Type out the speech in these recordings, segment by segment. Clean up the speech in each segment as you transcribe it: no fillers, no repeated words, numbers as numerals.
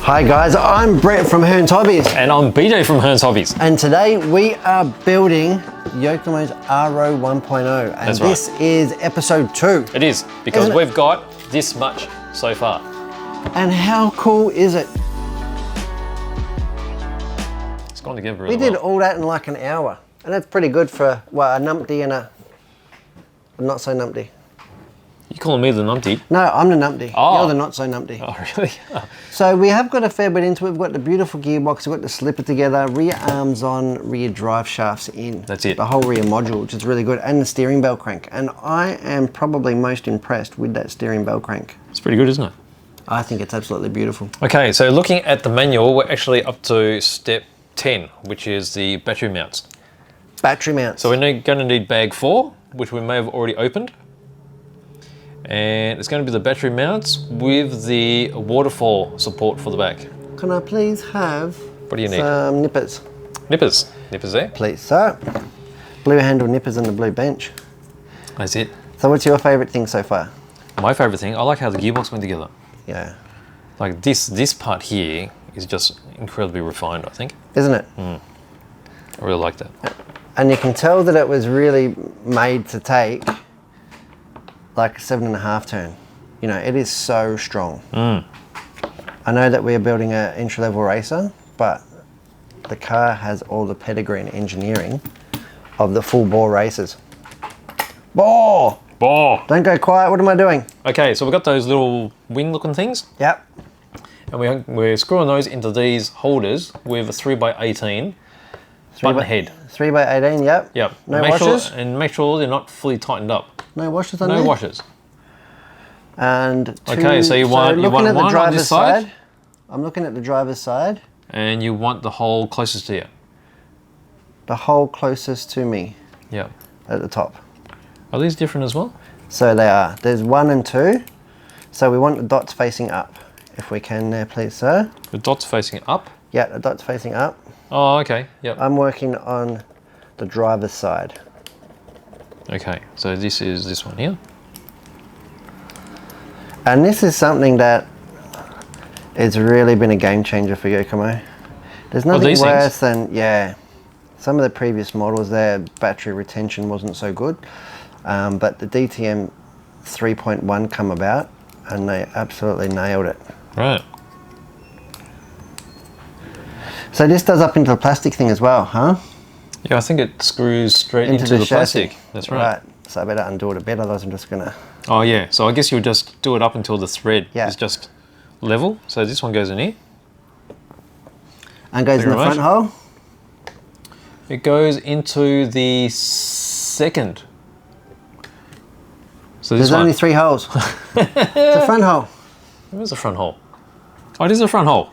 Hi guys, I'm Brett from Hearns Hobbies. And I'm BJ from Hearns Hobbies. And today we are building YOKOMO's RO1.0. And this is episode 2. It is, because we've got this much so far. And how cool is it? It's gone together really well. We did all that in like an hour. And that's pretty good for, well, a numpty and a not so numpty. You calling me the numpty? No, I'm the numpty. Oh. You're the not so numpty. Oh, really? So we have got a fair bit into it. We've got the beautiful gearbox, we've got the slipper together, rear arms on, rear drive shafts in. That's it. The whole rear module, which is really good, and the steering bell crank. And I am probably most impressed with that steering bell crank. It's pretty good, isn't it? I think it's absolutely beautiful. Okay, so looking at the manual, we're actually up to step 10, which is the battery mounts. Battery mounts. So we're going to need bag 4, which we may have already opened. And it's going to be the battery mounts with the waterfall support for the back. Can I please have what do you need? Some nippers. Nippers. Nippers there? Please, sir. Blue handle nippers on the blue bench. That's it. So what's your favourite thing so far? My favourite thing, I like how the gearbox went together. Yeah. Like this part here is just incredibly refined, I think. Isn't it? I really like that. And you can tell that it was really made to take like a 7.5 turn. You know, it is so strong. I know that we're building an entry-level racer, but the car has all the pedigree and engineering of the full bore racers. Bore! Bore! Don't go quiet, what am I doing? Okay, so we've got those little wing-looking things. Yep. And we're screwing those into these holders with a 3x18 button head. 3x18, yep. Yep. No washers? And make sure they're not fully tightened up. No washers on there? No washers. And okay, so you want one on this side? I'm looking at the driver's side. And you want the hole closest to you? The hole closest to me. Yeah. At the top. Are these different as well? So they are. There's 1 and 2. So we want the dots facing up. If we can there, please, sir. The dots facing up? Yeah, the dots facing up. Oh, okay. Yep. I'm working on the driver's side. Okay, so this is this one here. And this is something that it's really been a game changer for YOKOMO. There's nothing worse than, yeah, some of the previous models, their battery retention wasn't so good, but the DTM 3.1 come about and they absolutely nailed it. Right. So this does up into the plastic thing as well, huh? Yeah, I think it screws straight into the plastic. That's right. Right, so I better undo it a bit, otherwise I'm just gonna... Oh yeah, so I guess you'll just do it up until the thread is just level. So this one goes in here. And goes in the front hole? It goes into the second. So this There's only 3 holes. It's a front hole. Where's the front hole? Oh, it is the front hole.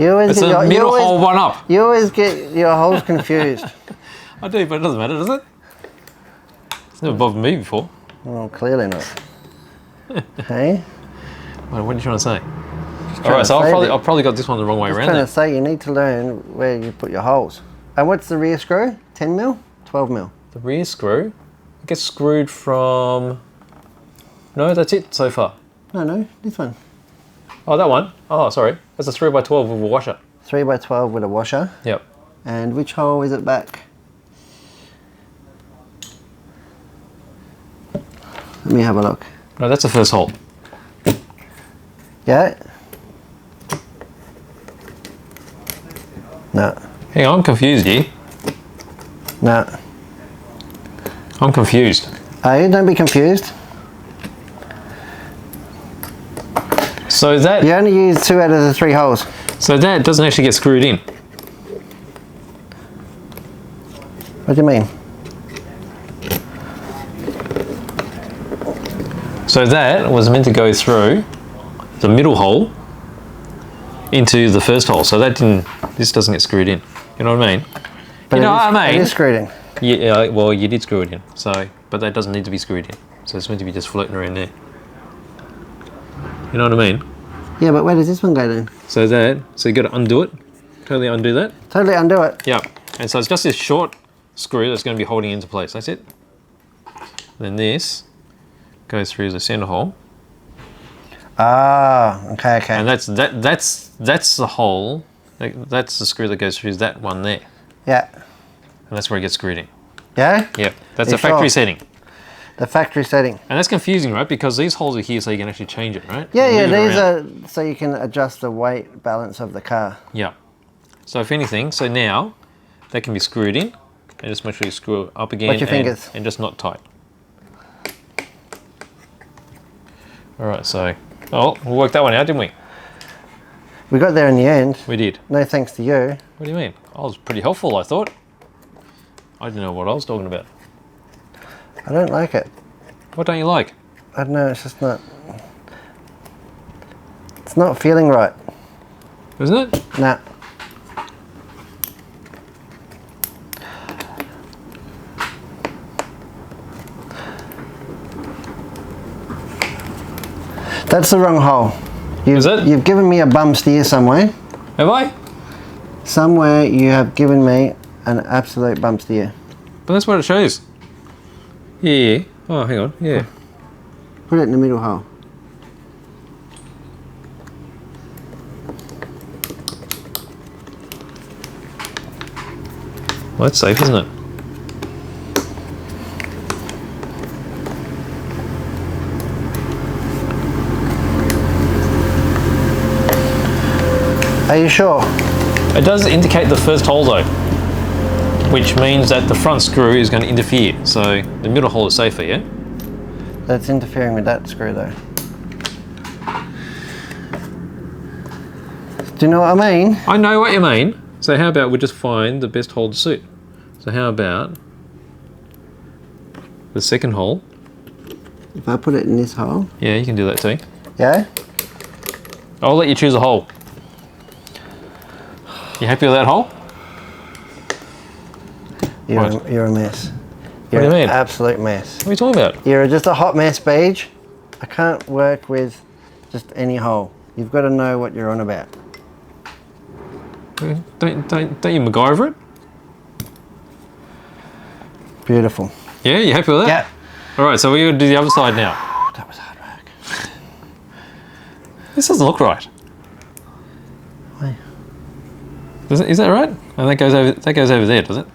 It's a middle hole one up. You always get your holes confused. I do, but it doesn't matter, does it? It's never bothered me before. Well, clearly not. Hey? What are you trying to say? All right, so I've probably got this one the wrong way around. I'm trying to say you need to learn where you put your holes. And what's the rear screw? 10 mil? 12 mil? The rear screw gets screwed from... No, that's it so far. No, this one. Oh, that one? Oh, sorry. That's a 3x12 with a washer. 3x12 with a washer? Yep. And which hole is it back? Let me have a look. No, that's the first hole. Yeah? No. Hang on, I'm confused here. No. I'm confused. Don't be confused. So that... You only use 2 out of the 3 holes. So that doesn't actually get screwed in. What do you mean? So that was meant to go through the middle hole into the first hole. So that didn't... This doesn't get screwed in. You know what I mean? But you know what I mean? It is screwed in. Yeah, well, you did screw it in. So, but that doesn't need to be screwed in. So it's meant to be just floating around there. You know what I mean? Yeah, but where does this one go then? So you got to undo it. Totally undo that. Totally undo it. Yeah. And so it's just this short screw that's going to be holding it into place. That's it. Then this goes through the center hole. Ah, okay. And that's the hole. That's the screw that goes through that one there. Yeah. And that's where it gets screwed in. Yeah? Yep. That's the factory setting. The factory setting. And that's confusing, right? Because these holes are here so you can actually change it, right? Yeah, these are so you can adjust the weight balance of the car. Yeah. So if anything, so now that can be screwed in and just make sure you screw it up again. Watch your fingers. And just not tight. All right, so, we worked that one out, didn't we? We got there in the end. We did. No thanks to you. What do you mean? I was pretty helpful, I thought. I didn't know what I was talking about. I don't like it. What don't you like? I don't know, it's just not... It's not feeling right. Isn't it? Nah. That's the wrong hole. Is it? You've given me a bum steer somewhere. Have I? Somewhere you have given me an absolute bum steer. But that's what it shows. Yeah. Oh, hang on. Yeah. Put it in the middle hole. Well, that's safe, isn't it? Are you sure? It does indicate the first hole though, which means that the front screw is going to interfere. So the middle hole is safer, yeah? That's interfering with that screw though. Do you know what I mean? I know what you mean. So how about we just find the best hole to suit? So how about the second hole? If I put it in this hole. Yeah, you can do that too. Yeah? I'll let you choose a hole. You happy with that hole? You're a mess. You're What do you mean? an absolute mess. What are you talking about? You're just a hot mess, Beej. I can't work with just any hole. You've got to know what you're on about. Don't you MacGyver it? Beautiful. Yeah, you happy with that? Yeah. All right, so we're going to do the other side now. That was hard work. This doesn't look right. Why? Is that right? And that goes over there, does it?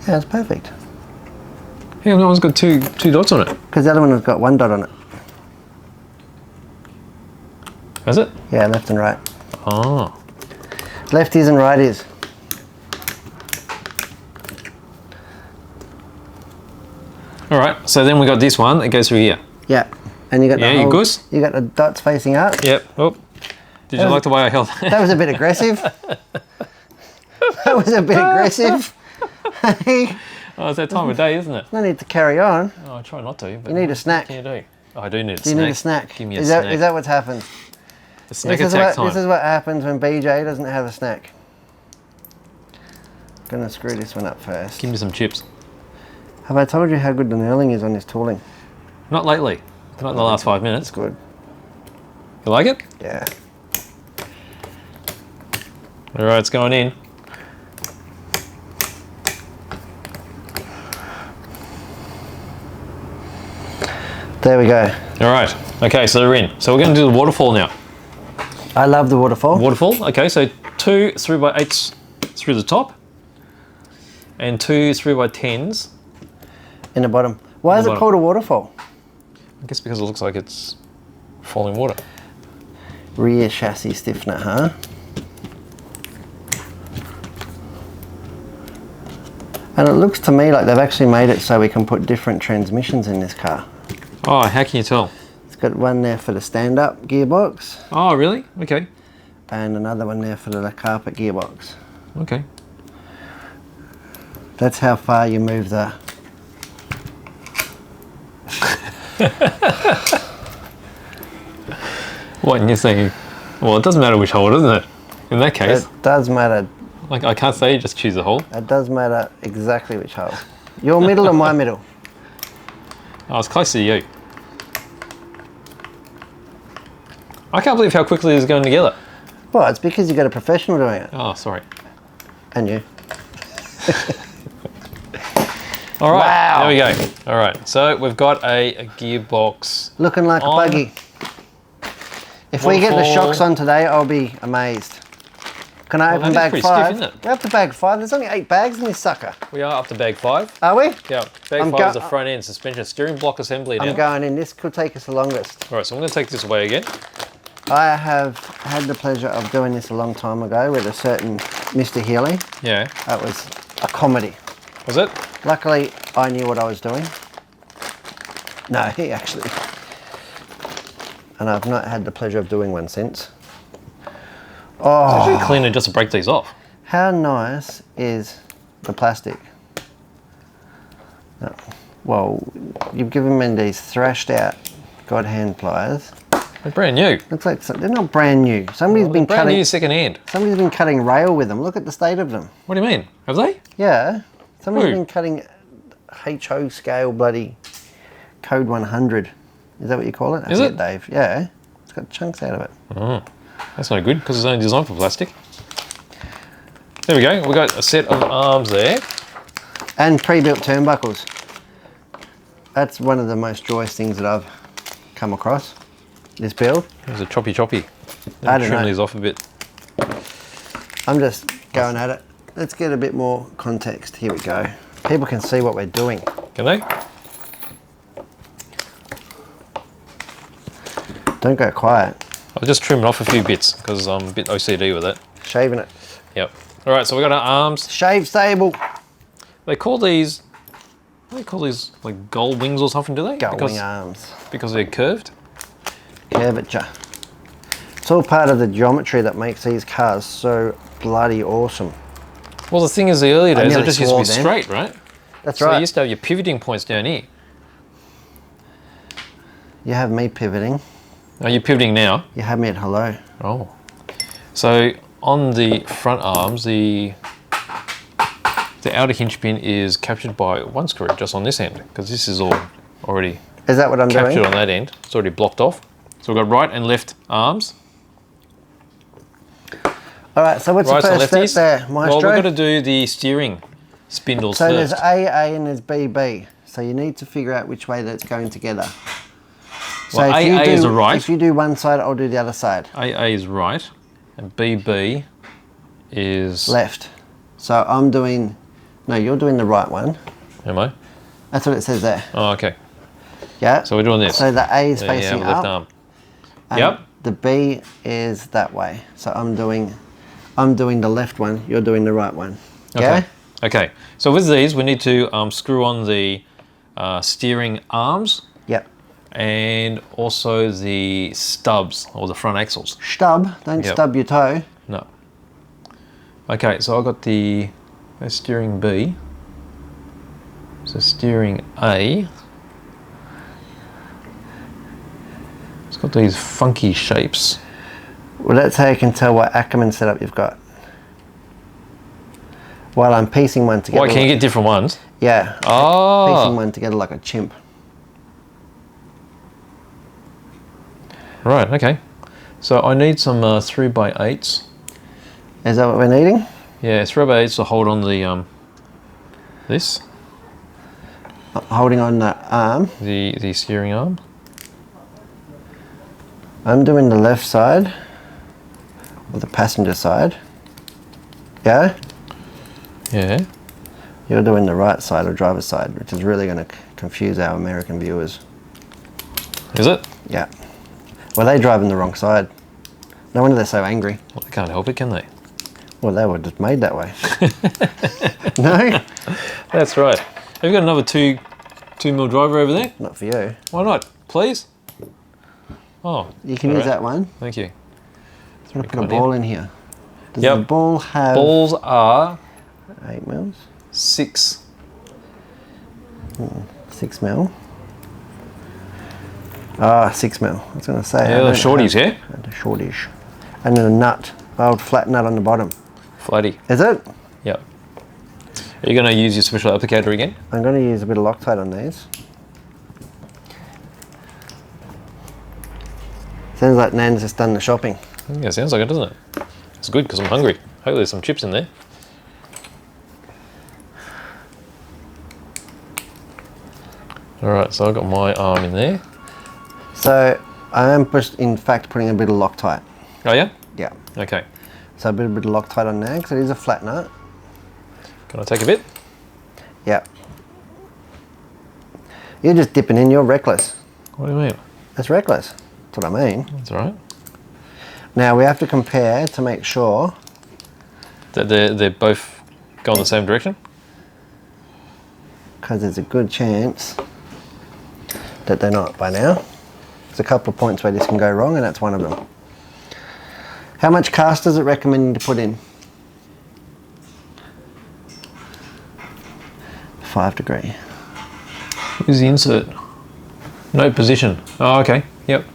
Yeah, it's perfect. Yeah, that one's got two dots on it. Because the other one has got one dot on it. Has it? Yeah, left and right. Oh. Lefties and righties. All right, so then we got this one that goes through here. Yeah. And you got Yeah, the you whole, goose? You got the dots facing up. Yep. Oh. Did you like the way I held that? That was a bit aggressive. That was a bit aggressive. Hey. Oh, it's that time of day, isn't it? No need to carry on. Oh, I try not to. But You need a snack. what can you do? Oh, I do need a snack. Do you need a snack? Give me a snack. Is that what's happened? The snack attack time. This is what happens when BJ doesn't have a snack. Gonna screw this one up first. Give me some chips. Have I told you how good the knurling is on this tooling? Not lately. Not in the last 5 minutes. It's good. You like it? Yeah. All right, it's going in. There we go. All right. Okay, so they're in. So we're going to do the waterfall now. I love the waterfall. Waterfall. Okay, so 2 3x8s through the top, and 2 3x10s In the bottom. Why is it called a waterfall? I guess because it looks like it's falling water. Rear chassis stiffener, huh? And it looks to me like they've actually made it so we can put different transmissions in this car. Oh, how can you tell? It's got one there for the stand-up gearbox Oh, really? Okay. and another one there for the carpet gearbox. Okay. That's how far you move the... What, and you're saying, well, it doesn't matter which hole, doesn't it? In that case, It does matter. like I can't say just choose a hole. It does matter exactly which hole. Your middle and my middle. Oh, it's closer to you. I can't believe how quickly this is going together. Well, it's because you got a professional doing it. Oh, sorry. And you. All right, Wow. there we go. All right, so we've got a gearbox. Looking like on. a buggy. If we get the shocks on today, I'll be amazed. Can I open bag 5? Stiff, isn't it? We're up to bag 5. There's only 8 bags in this sucker. We are up to bag 5. Are we? Yeah, bag 5 is the front end suspension steering block assembly now. I'm going in. This could take us the longest. All right, so I'm going to take this away again. I have had the pleasure of doing this a long time ago with a certain Mr. Healy. Yeah. That was a comedy. Was it? Luckily, I knew what I was doing. No, he actually. And I've not had the pleasure of doing one since. Oh, It's actually cleaner just to break these off. how nice is the plastic? No. Well, you've given me these thrashed out God hand pliers. They're brand new. Looks like they're not brand new. Somebody's been Brand cutting. new second hand. Somebody's been cutting rail with them. Look at the state of them. What do you mean? Have they? Yeah, somebody's Who? been cutting HO scale bloody code 100. Is that what you call it? Is it? Dave? Yeah, it's got chunks out of it. Oh, that's no good because it's only designed for plastic. There we go. We've got a set of arms there. And pre-built turnbuckles. That's one of the most joyous things that I've come across. This build. There's a choppy. I don't Trim know. these off a bit. I'm just going at it. Let's get a bit more context. Here we go. People can see what we're doing. Can they? Don't go quiet. I'll just trim it off a few bits because I'm a bit OCD with it. Shaving it. Yep. All right, so we've got our arms. Shave stable. They call these, what do they call these, like gull wings or something, do they? Gull-wing arms. Because they're curved? Curvature. It's all part of the geometry that makes these cars so bloody awesome. Well, the thing is, the earlier days, they nearly just used to be swore then. straight, right? That's So right. you used to have your pivoting points down here. You have me pivoting. Are you pivoting now? You have me at hello. Oh. So on the front arms, the outer hinge pin is captured by one screw just on this end because this is all already Is that what I'm captured doing? on that end. It's already blocked off. So we've got right and left arms. All right, so what's Rights the and first step lefties. there, Well, Maestro? we've got to do the steering spindles So first. there's AA and there's BB. So you need to figure out which way that's going together. So Well, if you AA do, is the right. If you do one side, I'll do the other side. AA is right, and BB is Left. So I'm doing, no, you're doing the right one. Am I? That's what it says there. Oh, okay. Yeah. So we're doing this. So the A is There you facing have left up. arm. And Yep. the B is that way. So I'm doing the left one. You're doing the right one. Yeah. Okay. Okay. So with these, we need to screw on the steering arms Yep. and also the stubs or the front axles. Stub. Don't Yep. stub your toe. No. Okay. So I got the steering B. So steering A. It's got these funky shapes. Well, that's how you can tell what Ackerman setup you've got. While I'm piecing one together. Why can you get different ones? Yeah. Piecing Oh. one together like a chimp. Right. Okay. So I need some 3x8s. Is that what we're needing? Yeah, 3x8s to hold on the this, Holding on the arm. the steering arm. I'm doing the left side. Or the passenger side. Yeah? Yeah. You're doing the right side or driver's side, which is really going to confuse our American viewers. Is it? Yeah. Well, they're driving the wrong side. No wonder they're so angry. Well, they can't help it, can they? Well, they were just made that way. No? That's right. Have you got another 2mm driver over there? Not for you. Why not? Please. Oh. You can all use right. that one. Thank you. I'm going to put a Come on ball in here. Does Yep. the ball have Balls are 8 mils? 6. 6 mil? Ah, 6 mil. I was going to say. I Yeah, the don't shorties, have- yeah? The shorties. And then a nut. Old flat nut on the bottom. Flatty. Is it? Yep. Are you going to use your special applicator again? I'm going to use a bit of Loctite on these. Sounds like Nan's just done the shopping. Yeah, sounds like it, doesn't it? It's good because I'm hungry. Hopefully there's some chips in there. All right, so I've got my arm in there. So I am just, in fact, putting a bit of Loctite. Oh yeah? Yeah. Okay. So a bit of Loctite on there because it is a flat nut. Can I take a bit? Yeah. You're just dipping in, you're reckless. What do you mean? That's reckless. That's what I mean. That's all right. Now we have to compare to make sure That they're both going the same direction? because there's a good chance that they're not by now. There's a couple of points where this can go wrong and that's one of them. How much cast does it recommend to put in? 5 degree. Where's the insert? No position. Oh, okay. Yep.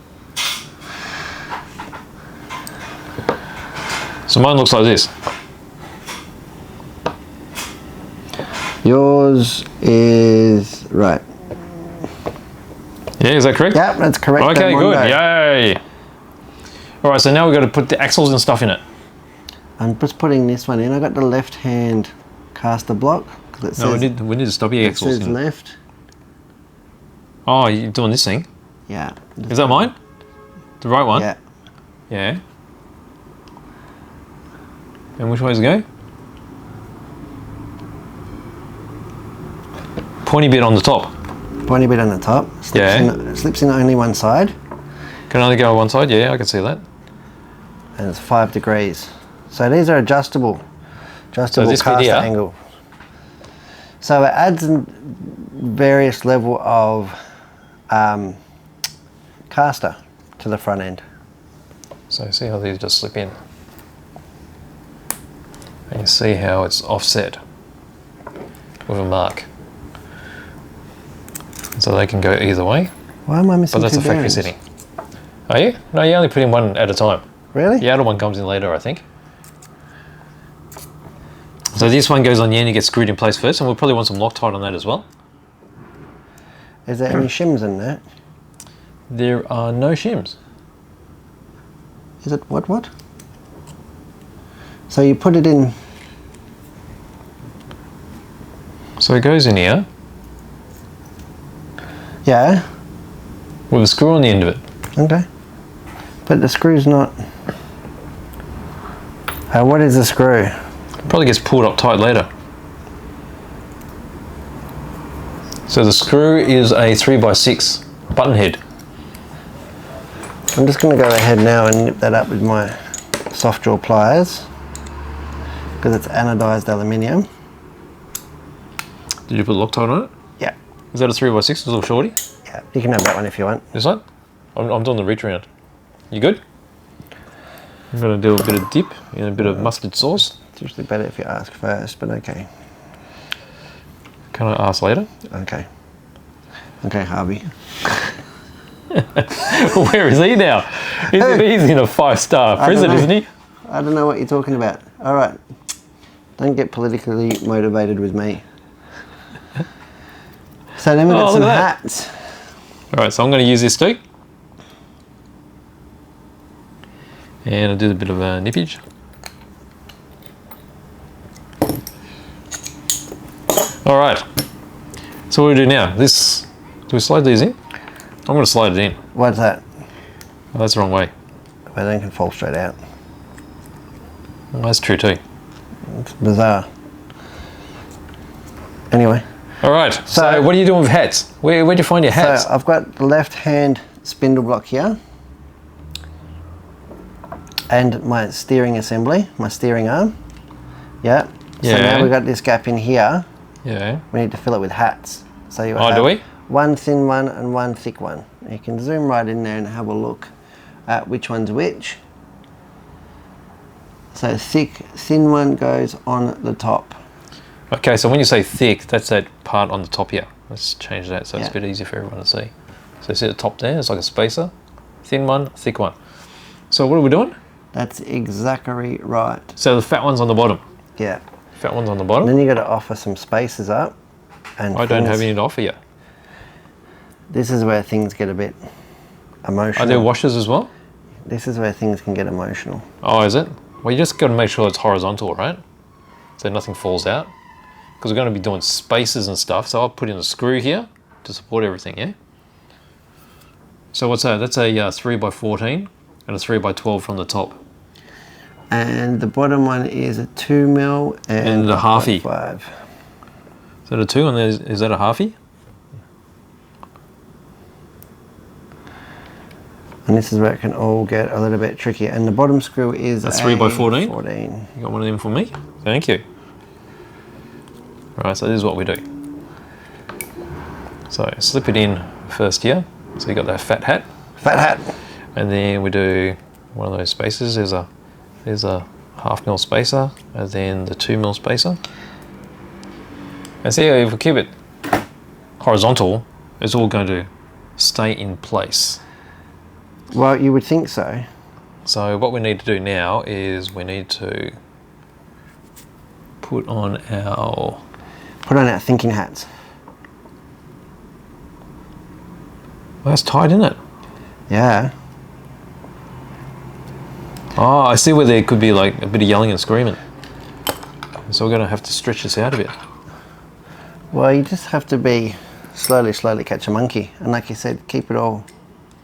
So mine looks like this. Yours is right. Yeah, is that correct? Yeah, that's correct. Okay, good. Go. Yay. All right, so now we've got to put the axles and stuff in it. I'm just putting this one in. I got the left hand caster block. It says, No, we need to stop your it axles. says left. Oh, you're doing this thing? Yeah. Is that mine? The right one? Yeah. Yeah. And which way does it go? Pointy bit on the top. Pointy bit on the top. Slips in only one side. Can only go on one side? Yeah, I can see that. And it's 5 degrees. So these are adjustable So this bit caster here, angle. So it adds various level of caster to the front end. so see how these just slip in. And you see how it's offset with a mark. So they can go either way, Why am I missing but that's two a factory bearings? setting. Are you? No, you only put in one at a time. Really? The outer one comes in later, I think. So this one goes on the end and gets screwed in place first, and we'll probably want some Loctite on that as well. Is there any shims in that? There are no shims. Is it what? So you put it in. So it goes in here Yeah. with a screw on the end of it. Okay. But the screw's not. What is the screw? Probably gets pulled up tight later. So the screw is a 3x6 button head. I'm just going to go ahead now and nip that up with my soft jaw pliers because it's anodized aluminium. Did you put Loctite on it? Yeah. Is that a 3x6? It's a little shorty? Yeah. You can have that one if you want. This one? I'm doing the reach around. You good? I'm going to do a bit of dip in a bit of mustard sauce. It's usually better if you ask first, but okay. Can I ask later? Okay. Okay, Harvey. Where is he now? He's in a 5-star prison, isn't he? I don't know what you're talking about. All right. Don't get politically motivated with me. So then we've got some hats. All right, so I'm going to use this too. And I'll do a bit of a nippage. All right. So what do we do now? Do we slide these in? I'm going to slide it in. What's that? Oh, that's the wrong way. Well, then it can fall straight out. Oh, that's true too. It's bizarre. Anyway. All right. So what are you doing with hats? Where'd you find your hats? So I've got the left hand spindle block here. And my steering assembly, my steering arm. Yeah. So now we've got this gap in here. Yeah. We need to fill it with hats. So you do we? One thin one and one thick one. You can zoom right in there and have a look at which one's which. So thin one goes on the top. Okay, so when you say thick, that's that part on the top here. Let's change that so it's a bit easier for everyone to see. So see the top there, it's like a spacer. Thin one, thick one. So what are we doing? That's exactly right. So the fat one's on the bottom. Yeah. Fat one's on the bottom. And then you got to offer some spaces up. And I don't have any to offer yet. This is where things get a bit emotional. Are there washers as well? This is where things can get emotional. Oh, is it? Well, you just got to make sure it's horizontal, right? So nothing falls out. Because we're going to be doing spaces and stuff. So I'll put in a screw here. to support everything, yeah? So what's that? That's a 3x14 and a 3x12 from the top. And the bottom one is a 2mm And a halfie. 5. Is that a 2 and is that a halfie? And this is where it can all get a little bit tricky. And the bottom screw is That's a 3x14? 14. You got one of them for me? Thank you. Right, so this is what we do. So slip it in first here. So you got that fat hat. Fat hat. And then we do one of those spacers. There's a 0.5mm spacer, and then the 2mm spacer. And see, if we keep it horizontal, it's all going to stay in place. Well, you would think so. So what we need to do now is we need to put on our thinking hats. Well, that's tight, isn't it? Yeah. Oh, I see where there could be like a bit of yelling and screaming. So we're going to have to stretch this out a bit. Well, you just have to be slowly catch a monkey. And like you said, keep it all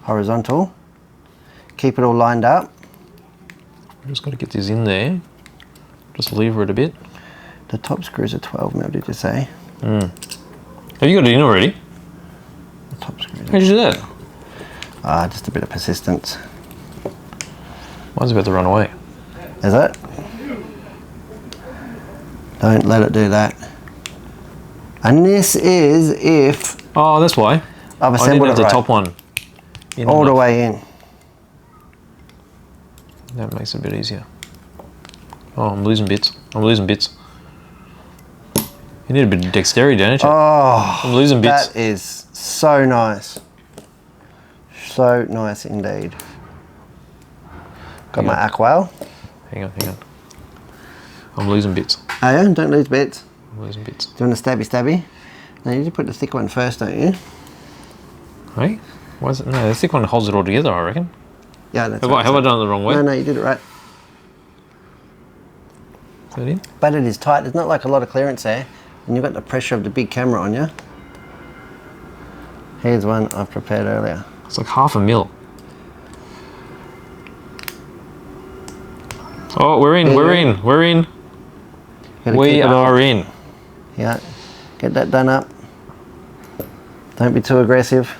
horizontal. Keep it all lined up. I'm just got to get this in there. Just lever it a bit. The top screws are 12mm, did you say? Have you got it in already? The top screws. How'd you do that? Just a bit of persistence. Mine's about to run away. Is it? Don't let it do that. And this is if Oh, that's why. I've I didn't assembled have it the right. top one in All the enough. way in. That makes it a bit easier. Oh, I'm losing bits. I'm losing bits. You need a bit of dexterity, don't you? Oh, I'm losing bits. that is so nice. So nice indeed. Got Hang my on. aqua. Hang on. I'm losing bits. Oh yeah, don't lose bits. I'm losing bits. Do you want a stabby? No, you need to put the thick one first, don't you? Hey? Why is it? No, the thick one holds it all together, I reckon. Yeah, that's Have right. I done it the wrong way? No, you did it right. Is that in? But it is tight. There's not like a lot of clearance there. And you've got the pressure of the big camera on you. Here's one I've prepared earlier. It's like 0.5 mil. Oh, we're in. Gotta We keep it all- are in. Yeah, get that done up. Don't be too aggressive.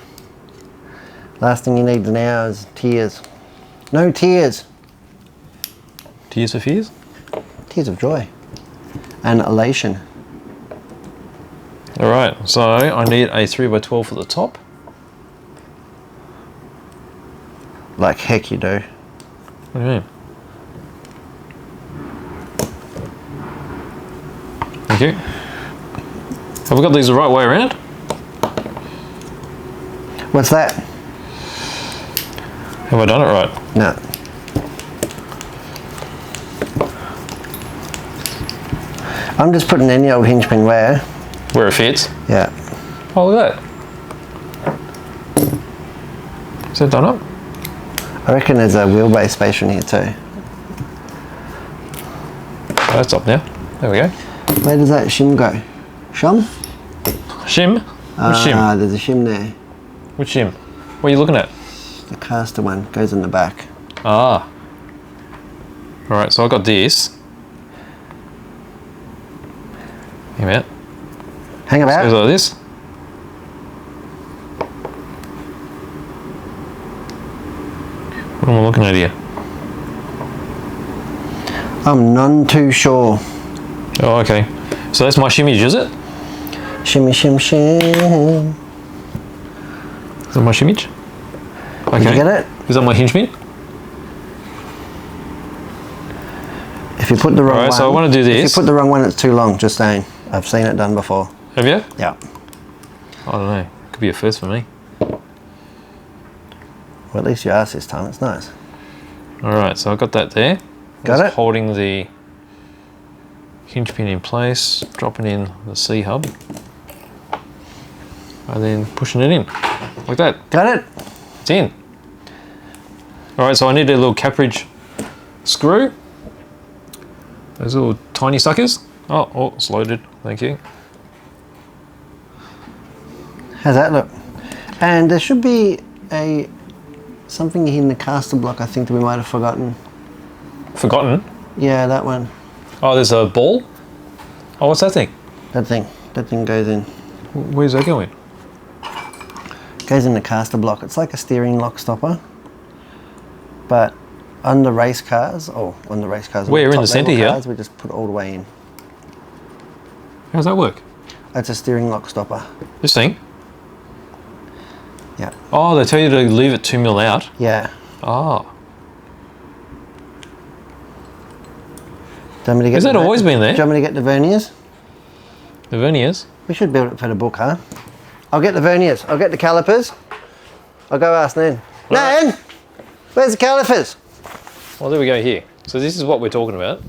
Last thing you need now is tears. No tears. Tears for fears? Tears of joy. And elation. All right, so I need a 3x12 for the top. Like heck you do. What do you mean? Thank you. Have we got these the right way around? What's that? Have I done it right? No. I'm just putting any old hinge pin where. Where it fits? Yeah. Oh, look at that. Is that done up? I reckon there's a wheelbase spacer in here too. Oh, that's up now. There we go. Where does that shim go? Shim? Shim? Which shim? There's a shim there. Which shim? What are you looking at? The caster one goes in the back. Ah. All right, so I got this. Hang about. Hang Goes about. like this. What am I looking at here? I'm none too sure. Oh, okay. So that's my shimmage, is it? Shimmy, shim, shim. Is that my shimmage? Okay. Did you get it? Is that my hinge pin? If you put the wrong Alright, one. so I want to do this. If you put the wrong one, it's too long. Just saying. I've seen it done before. Have you? Yeah. I don't know. Could be a first for me. Well, at least you asked this time. It's nice. Alright, so I got that there. Got That's it? holding the hinge pin in place, dropping in the C hub, and then pushing it in like that. Got it? It's in. Alright, so I need a little cap-ridge screw. Those little tiny suckers. Oh, it's loaded. Thank you. How's that look? And there should be something in the caster block, I think, that we might have forgotten. Forgotten? Yeah, that one. Oh, there's a ball? Oh, what's that thing? That thing goes in. Where's that going? Goes in the caster block. It's like a steering lock stopper. But on the race cars, We're in the centre here. We just put it all the way in. How does that work? It's a steering lock stopper. This thing? Yeah. Oh, they tell you to leave it 2 mil out? Yeah. Oh. Do you want me to get Has that always been there? Do you want me to get the verniers? The verniers? We should build it for the book, huh? I'll get the verniers. I'll get the calipers. I'll go ask Nan. Nan! Where's the calipers? Well, there we go here. So this is what we're talking about.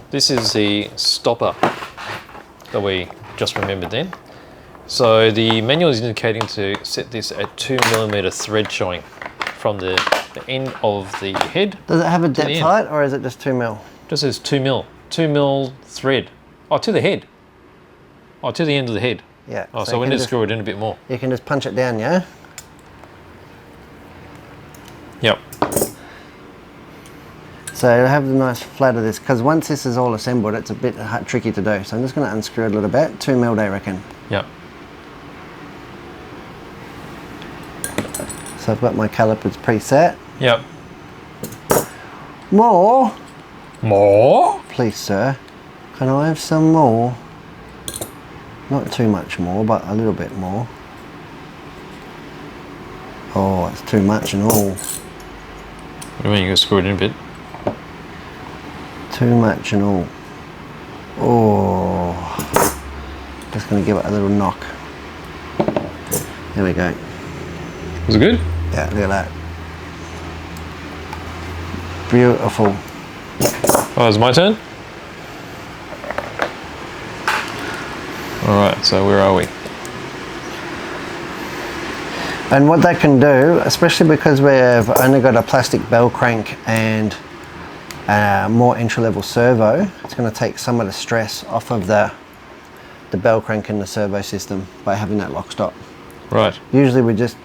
This is the stopper that we just remembered then. So the manual is indicating to set this at 2mm thread showing from the end of the head. Does it have a depth height or is it just 2 mil? Just says 2 mil. 2 mil thread. Oh, to the head. Oh, to the end of the head. Yeah. Oh, so we need to screw it in a bit more. You can just punch it down, yeah? Yep. So I have the nice flat of this, because once this is all assembled, it's a bit tricky to do. So I'm just going to unscrew it a little bit. 2 mil, I reckon. Yep. So I've got my calipers preset. Yep. More? More? Please, sir. Can I have some more? Not too much more, but a little bit more. Oh, it's too much and all. What do you mean, you got to screw it in a bit? Too much and all. Oh. Just going to give it a little knock. There we go. Was it good? Yeah, look at that. Beautiful. Oh, it's my turn? Alright, so where are we? And what that can do, especially because we've only got a plastic bell crank and more entry-level servo, it's going to take some of the stress off of the bell crank and the servo system by having that lock stop. Right. Usually we just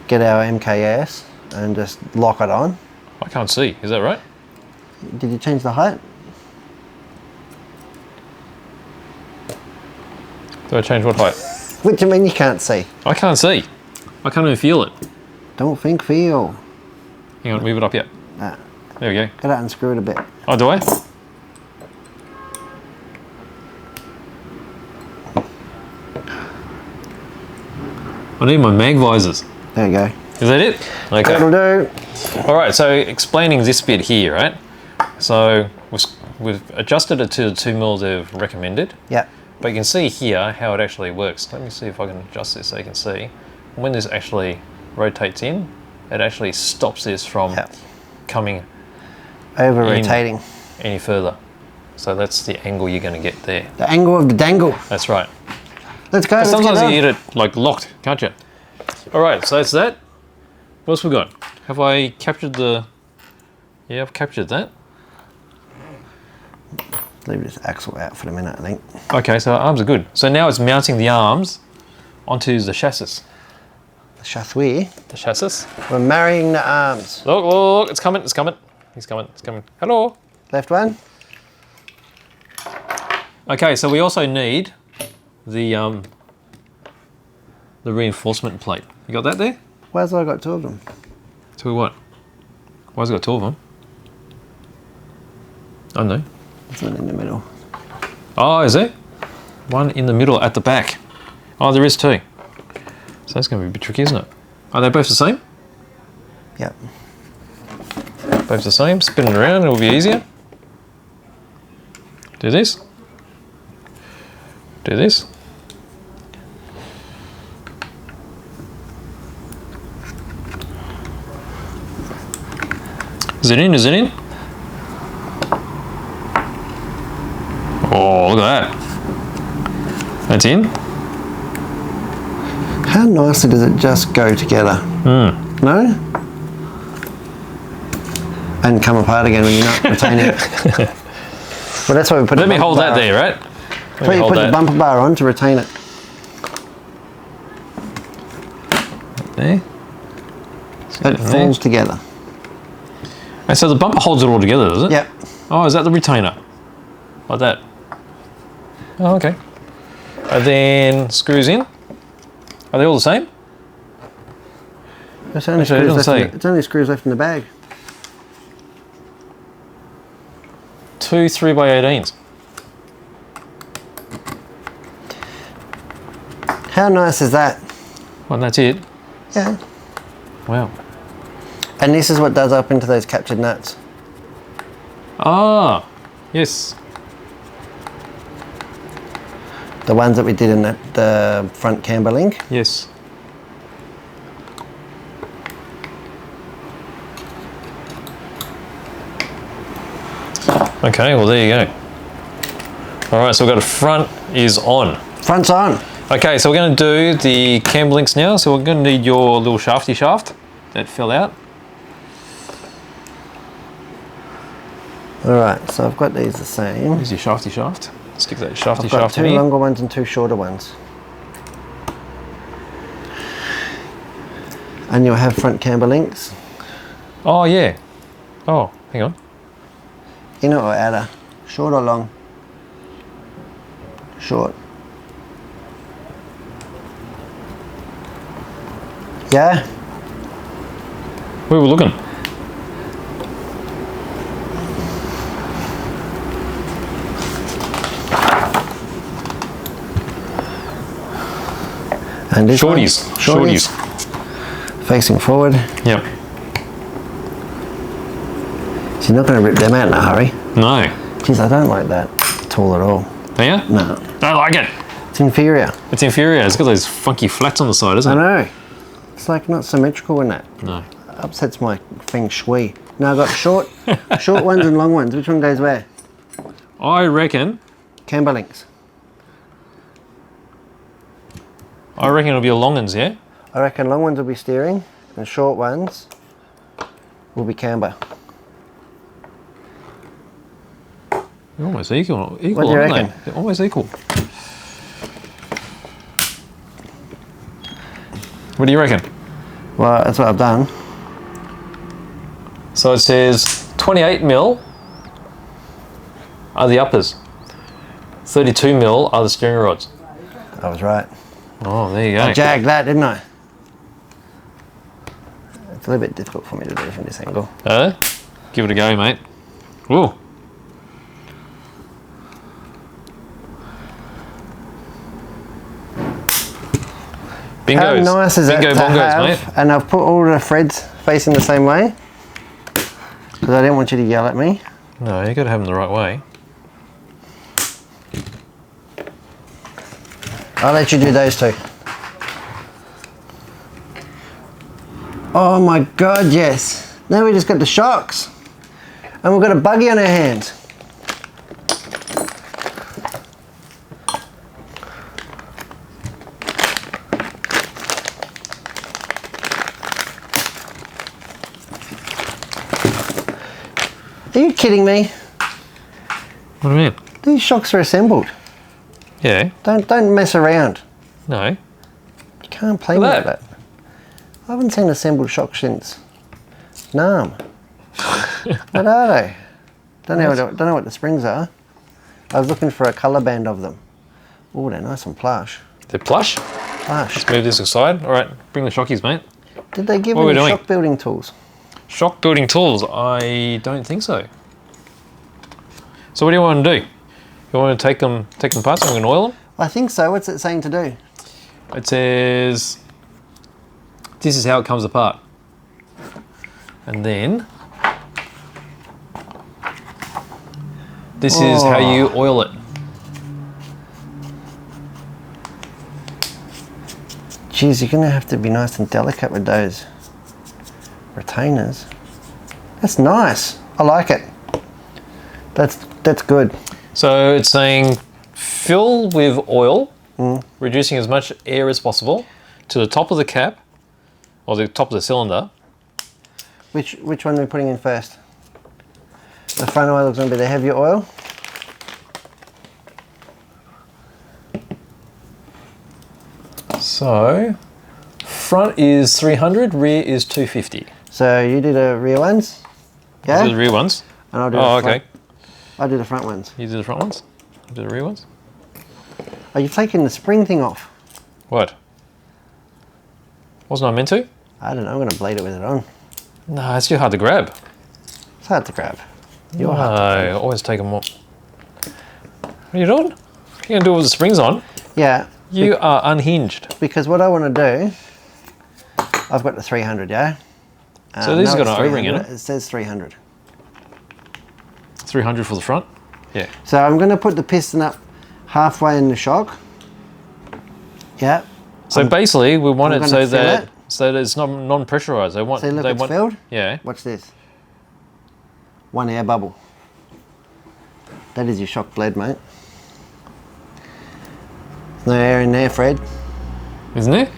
get our MKS and just lock it on. I can't see, is that right? Did you change the height? Do I change what height? What do you mean you can't see? I can't see. I can't even feel it. Don't think, feel. Hang on, move it up yet. Ah, There we go. gotta unscrew it a bit. Oh, do I? I need my mag visors. There you go. Is that it? Okay. That'll do. All right, so explaining this bit here, right? So we've adjusted it to the 2 mil they've recommended. Yeah. But you can see here how it actually works. Let me see if I can adjust this so you can see. When this actually rotates in, it actually stops this from coming Over rotating. any further. So that's the angle you're going to get there. The angle of the dangle. That's right. Let's go. Let's Sometimes get you on. get it like locked, can't you? All right, so that's that. What else we got? Have I captured the... Yeah, I've captured that. Leave this axle out for a minute, I think. Okay, so arms are good. So now it's mounting the arms onto the chassis. The chassis. The chassis. We're marrying the arms. Look, look, look, it's coming, it's coming. He's coming, it's coming. Hello. Left one. Okay, so we also need the reinforcement plate. You got that there? Where's I got 2 of them? 2 of what? Why's it got 2 of them? I don't know. There's one in the middle. Oh, is there? One in the middle at the back. Oh, there is 2. So that's going to be a bit tricky, isn't it? Are they both the same? Yep. Both the same. Spin it around, it'll be easier. Do this. Do this. Is it in? Is it in? Oh, look at that. That's in. How nicely does it just go together? No? And come apart again when you're not retaining it. Well, that's why we put Let me hold that there, right? Let me put the bumper bar on to retain it. there. It falls together. And so the bumper holds it all together, does it? Yep. Oh, is that the retainer? Like that? Oh, okay. And then screws in. Are they all the same? It's only, Actually, it's only screws left in the bag. 2 3x18s. How nice is that? Well, and that's it. Yeah. Wow. And this is what does up into those captured nuts. Ah, yes. The ones that we did in the front camber link. Yes. Okay, well there you go. All right, so we've got a front is on. Front's on. Okay, so we're going to do the camber links now. So we're going to need your little shafty shaft that fell out. All right, so I've got these the same. Here's your shafty shaft. Stick that shafty I've got shaft in two here. longer ones and two shorter ones. And you'll have front camber links. Oh yeah. Oh, hang on. Inner or outer? Short or long? Short. Yeah? Where we looking? And this Shorties. one? Shorties. Facing forward. Yep. So you're not going to rip them out in a hurry. No. Jeez, I don't like that tool at all. Do you? No. Don't like it. It's inferior. It's inferior. It's got those funky flats on the side, isn't I it? know. It's like not symmetrical in that. No. Upsets my feng shui. Now I've got short ones and long ones. Which one goes where? I reckon Camber links. it'll be a long uns, yeah? I reckon long ones will be steering and short ones will be camber. They're almost equal, What do you aren't reckon? they? They're almost equal. What do you reckon? Well, that's what I've done. So it says 28 mil are the uppers. 32 mil are the steering rods. I was right. Oh, there you go. I jagged that, didn't I? It's a little bit difficult for me to do from this angle. Give it a go, mate. Ooh. Bingos. How nice is Bingo it to bongos, have? mate. And I've put all the threads facing the same way because I didn't want you to yell at me. No, you got to have them the right way. I'll let you do those two. Oh my God, yes. Now we just got the shocks and we've got a buggy on our hands. Are you kidding me? What do you mean? These shocks are assembled. Yeah. Don't mess around. No. You can't play Look with at that. I haven't seen assembled shocks since Nam. What are they? Don't know what the springs are. I was looking for a colour band of them. Oh, they're nice and plush. They're plush. Plush. Let's move this aside. All right, bring the shockies, mate. Did they give What are we any doing? shock building tools? Shock building tools? I don't think so. So what do you want to do? You want to take them apart so I'm going to oil them? I think so. What's it saying to do? It says, this is how it comes apart. And then, this is how you oil it. Geez, you're going to have to be nice and delicate with those retainers. That's nice. I like it. That's good. So it's saying fill with oil, reducing as much air as possible to the top of the cap, or the top of the cylinder. Which one are we putting in first? The front oil is going to be the heavier oil. So front is 300, rear is 250. So you do the rear ones? Yeah. I'll do the rear ones. And I'll do the front. Okay. I'll do the front ones. You do the front ones? I'll do the rear ones? Are you taking the spring thing off? What? Wasn't I meant to? I don't know, I'm going to blade it with it on. No, it's too hard to grab. It's hard to grab. You're hard to grab. Always take them off. What are you doing? You're going to do it with the springs on? Yeah. You are unhinged. Because what I want to do, I've got the 300, yeah? So this has got an O-ring in it? It says 300. 300 for the front? Yeah. So I'm going to put the piston up halfway in the shock. Yeah. So basically, we want it so that it's not non-pressurized. They want. See, look, it's filled. Yeah. Watch this. One air bubble. That is your shock blade, mate. No air in there, Fred. Isn't there?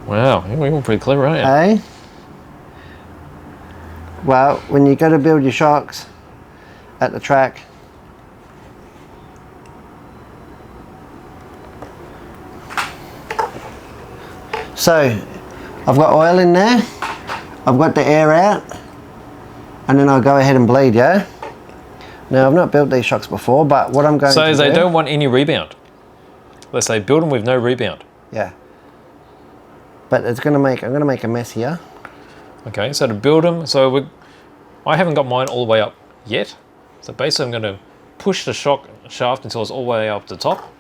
Wow, you're pretty clever, aren't you? Hey. Well, when you go to build your shocks at the track, so I've got oil in there, I've got the air out, and then I'll go ahead and bleed, yeah? Now I've not built these shocks before, but what I'm going to do... So they don't want any rebound. Let's say build them with no rebound. Yeah. But it's going to make, I'm going to make a mess here. Okay, so to build them, I haven't got mine all the way up yet. So basically I'm going to push the shock shaft until it's all the way up the top.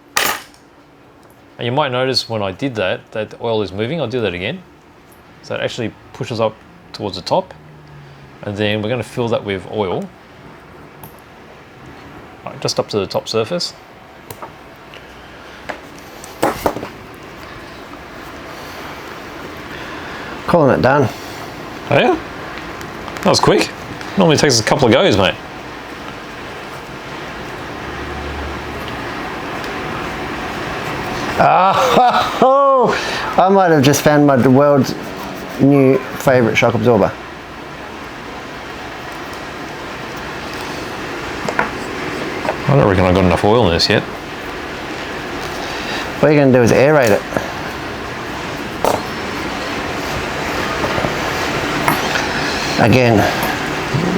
And you might notice when I did that the oil is moving. I'll do that again. So it actually pushes up towards the top. And then we're going to fill that with oil. Right, just up to the top surface. Calling it done. Oh yeah? That was quick. Normally takes a couple of goes, mate. Oh, I might have just found the world's new favourite shock absorber. I don't reckon I've got enough oil in this yet. What you're going to do is aerate it. Again,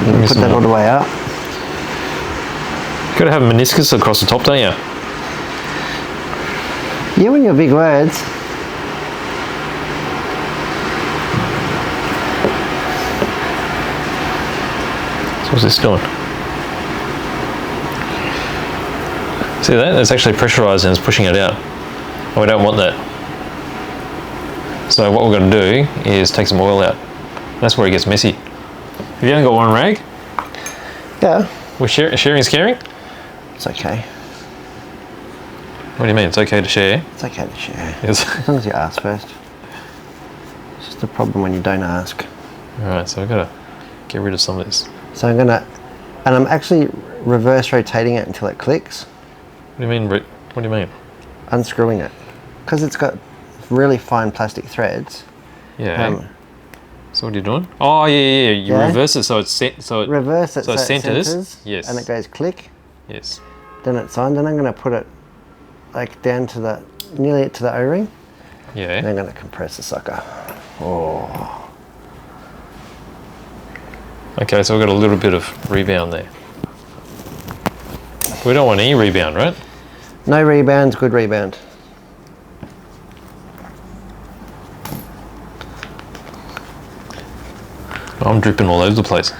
you put that all the way up. You've got to have a meniscus across the top, don't you? You and your big words. So what's this doing? See that? It's actually pressurized and it's pushing it out. And we don't want that. So what we're going to do is take some oil out. That's where it gets messy. Have you only got one rag? Yeah. We're sharing is caring? It's okay. What do you mean? It's okay to share? It's okay to share. Yes. As long as you ask first. It's just a problem when you don't ask. Alright, so we've got to get rid of some of this. So I'm gonna, and I'm actually reverse rotating it until it clicks. What do you mean? What do you mean? Unscrewing it. Because it's got really fine plastic threads. Yeah. So what are you doing? Oh yeah. You reverse it so it's set. So it reverse it so it centers. Yes. And it goes click. Yes. Then it's on. Then I'm going to put it like down to the nearly to the O-ring. Yeah. And I'm going to compress the sucker. Oh. Okay, so we've got a little bit of rebound there. We don't want any rebound, right? No rebounds, good rebound. I'm dripping all over the place.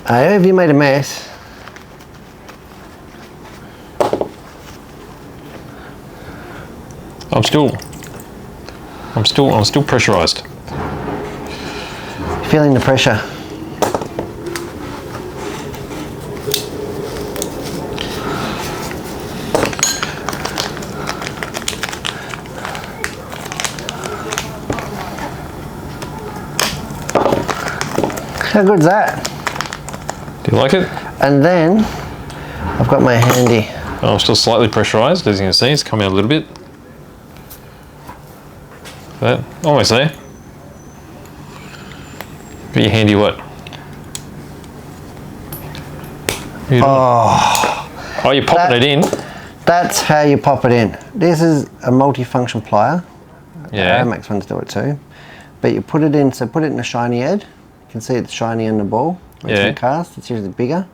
Have you made a mess? I'm still pressurized. Feeling the pressure. How good's that? Do you like it? And then I've got my handy. Oh, I'm still slightly pressurized, as you can see. It's coming out a little bit. That almost there. Got your handy what? Oh, you're popping it in. That's how you pop it in. This is a multifunction plier. Yeah. The Aeromax ones do it too. But you put it in, so put it in a shiny head. You can see it's shiny in the ball. When it's in cast, it's usually bigger.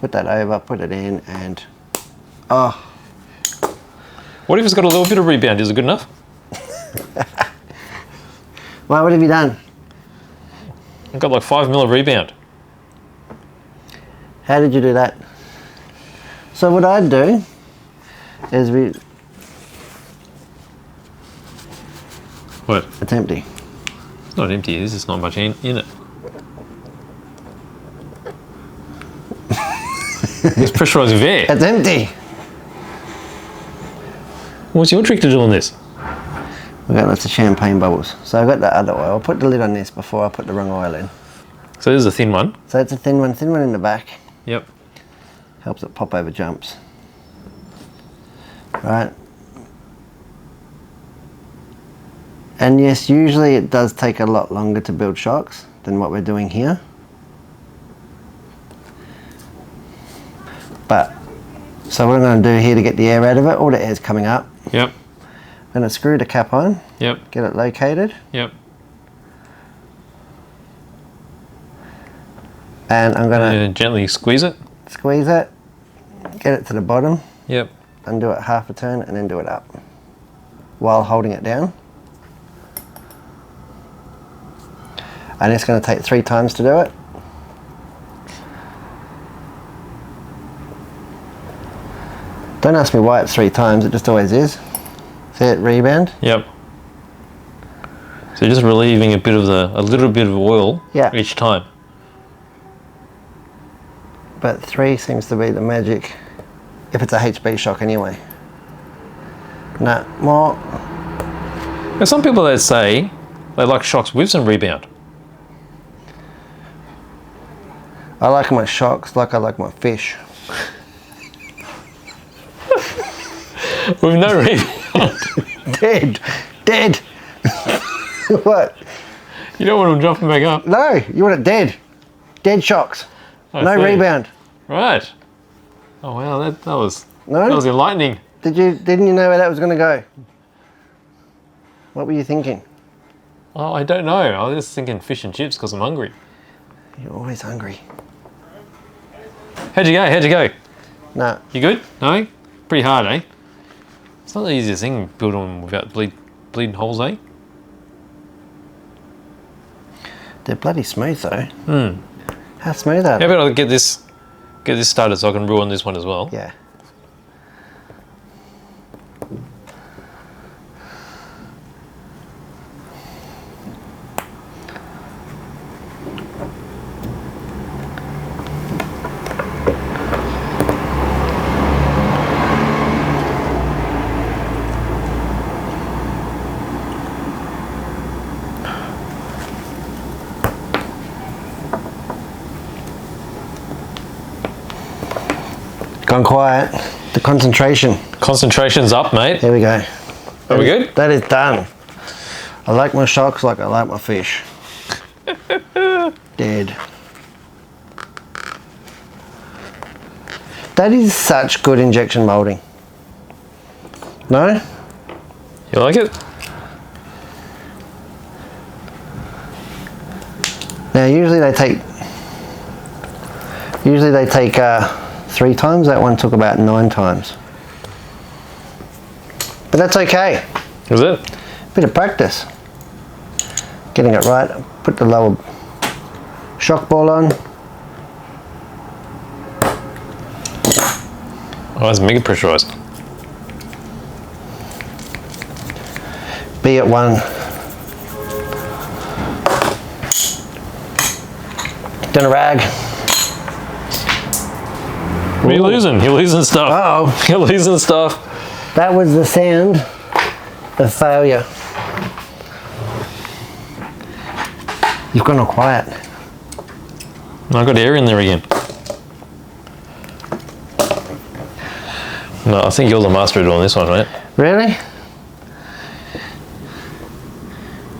Put that over, put it in, and oh. What if it's got a little bit of rebound? Is it good enough? Well, what have you done? I've got like 5 mil of rebound. How did you do that? So what I'd do is What? it's empty. It's not empty, there's just not much in it. There's pressurising air. It's empty. What's your trick to doing this? We've got lots of champagne bubbles. So I've got the other oil. I'll put the lid on this before I put the wrong oil in. So this is a thin one. So it's a thin one in the back. Yep. Helps it pop over jumps. Right. And yes, usually it does take a lot longer to build shocks than what we're doing here. But, so what I'm going to do here to get the air out of it, all the air's coming up. Yep. I'm going to screw the cap on. Yep. Get it located. Yep. And I'm going to gently squeeze it. squeeze it, get it to the bottom. Yep. Undo it half a turn and then do it up while holding it down. And it's going to take 3 times to do it. Don't ask me why it's 3 times, it just always is. See it rebound? Yep. So you're just relieving a little bit of oil each time. But 3 seems to be the magic, if it's a HB shock anyway. No, more. There's some people that say they like shocks with some rebound. I like my shocks like I like my fish. With no rebound. Dead. What? You don't want them jumping back up. No, you want it dead. Dead shocks. No rebound. Right. Oh wow, that was enlightening. Didn't you know where that was going to go? What were you thinking? Oh, I don't know. I was just thinking fish and chips because I'm hungry. You're always hungry. How'd you go? No. You good? No? Pretty hard, eh? It's not the easiest thing to build on without bleeding holes, eh? They're bloody smooth though. How smooth are they? How about I get this started so I can ruin this one as well? Yeah. Gone quiet. The concentration. Concentration's up, mate. There we go. Are we good? That is done. I like my shocks like I like my fish. Dead. That is such good injection molding. No? You like it? Now usually they take 3 times. That one took about 9 times. But that's okay. Is it? Bit of practice. Getting it right. Put the lower shock ball on. Oh, that's mega pressurized. Be at 1. Done a rag. What are you losing? You're losing stuff. Uh-oh. You're losing stuff. That was the sound of failure. You've gone all quiet. I got air in there again. No, I think you're the master of doing this one, mate. Really?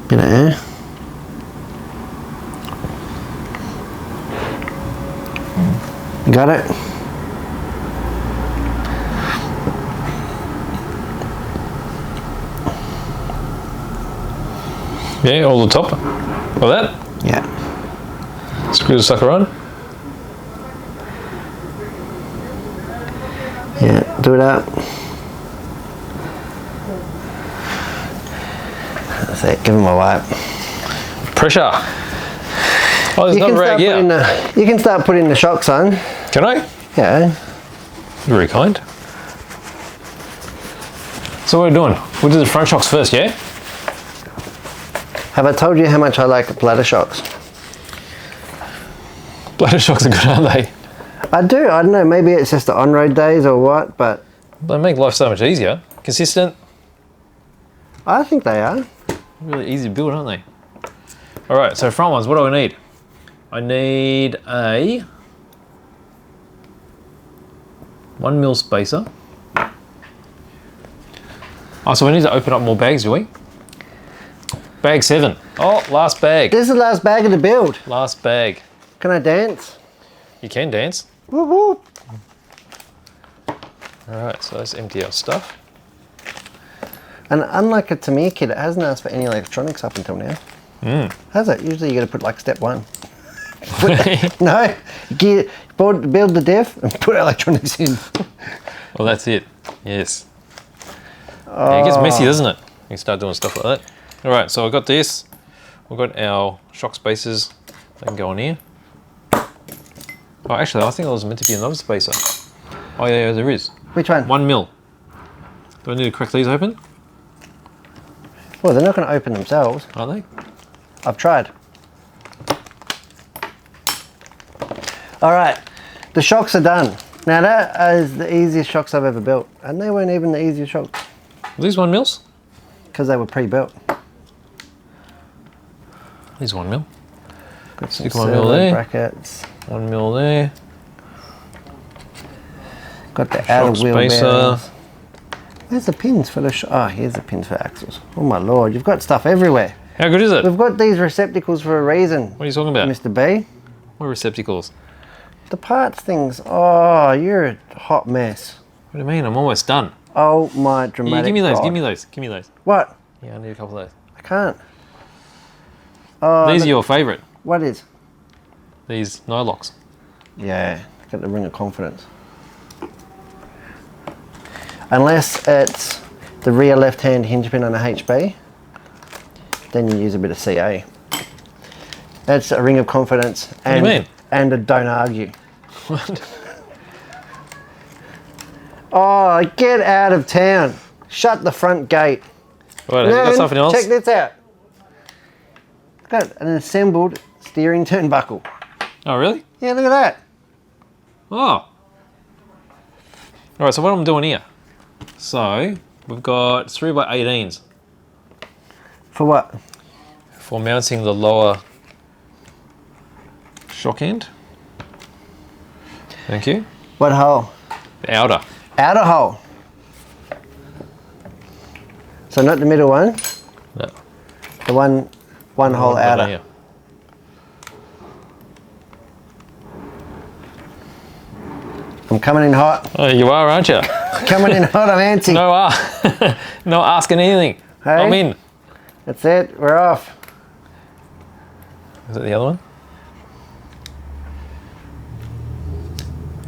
Bit of air. Got it? Yeah, all the top. Like that? Yeah. Screw the sucker on. Yeah, do it up. That's it, give him a wipe. Pressure. Oh, there's another rag, yeah. You can start putting the shocks on. Can I? Yeah. Very kind. So what are we doing? We'll do the front shocks first, yeah? Have I told you how much I like bladder shocks? Bladder shocks are good, aren't they? I do. I don't know. Maybe it's just the on-road days or what, but They make life so much easier. Consistent. I think they are. Really easy to build, aren't they? All right, so front ones, what do I need? I need a 1mm spacer. Oh, so we need to open up more bags, do we? Bag 7. Oh, last bag. This is the last bag of the build. Last bag. Can I dance? You can dance. Whoop, whoop. All right, so let's empty our stuff. And unlike a Tamiya kit, it hasn't asked for any electronics up until now. Has it? Usually you got to put like step 1. No, build the diff and put electronics in. Well, that's it. Yes. Yeah, it gets messy, doesn't it? You start doing stuff like that. All right, so I've got this. We've got our shock spacers. They can go on here. Oh, actually, I think there was meant to be another spacer. Oh, yeah, there is. Which one? 1mm. Do I need to crack these open? Well, they're not going to open themselves. Are they? I've tried. All right, the shocks are done. Now that is the easiest shocks I've ever built. And they weren't even the easiest shocks. Are these 1mm? Because they were pre-built. These 1mm. Got Stick some 1mm there. brackets. 1mm there. Got the outer wheel spacer. bearings. Where's the pins for the oh, here's the pins for axles. Oh my lord, you've got stuff everywhere. How good is it? We've got these receptacles for a reason. What are you talking about? Mr. B. What receptacles? The parts things. Oh, you're a hot mess. What do you mean? I'm almost done. Oh my dramatic Yeah, give me those, God. give me those, give me those. What? Yeah, I need a couple of those. I can't. Oh, These are your favourite. What is? These no-locks. Yeah, got the ring of confidence. Unless it's the rear left-hand hinge pin on a HB, then you use a bit of CA. That's a ring of confidence. And, What do you mean? And a don't argue. What? Oh, get out of town. Shut the front gate. What, have you got something else? Check this out. Got an assembled steering turnbuckle. Oh, really? Yeah, look at that. Oh. All right, so what I'm doing here. So, we've got 3x18s For what? for mounting the lower shock end. Thank you. What hole? The outer. Outer hole. So not the middle one, No. the one hole Right outer. here. I'm coming in hot. Oh, you are, aren't you? Coming in hot, I'm antsy. No, no asking anything. Hey? I'm in. That's it, we're off. Is that the other one?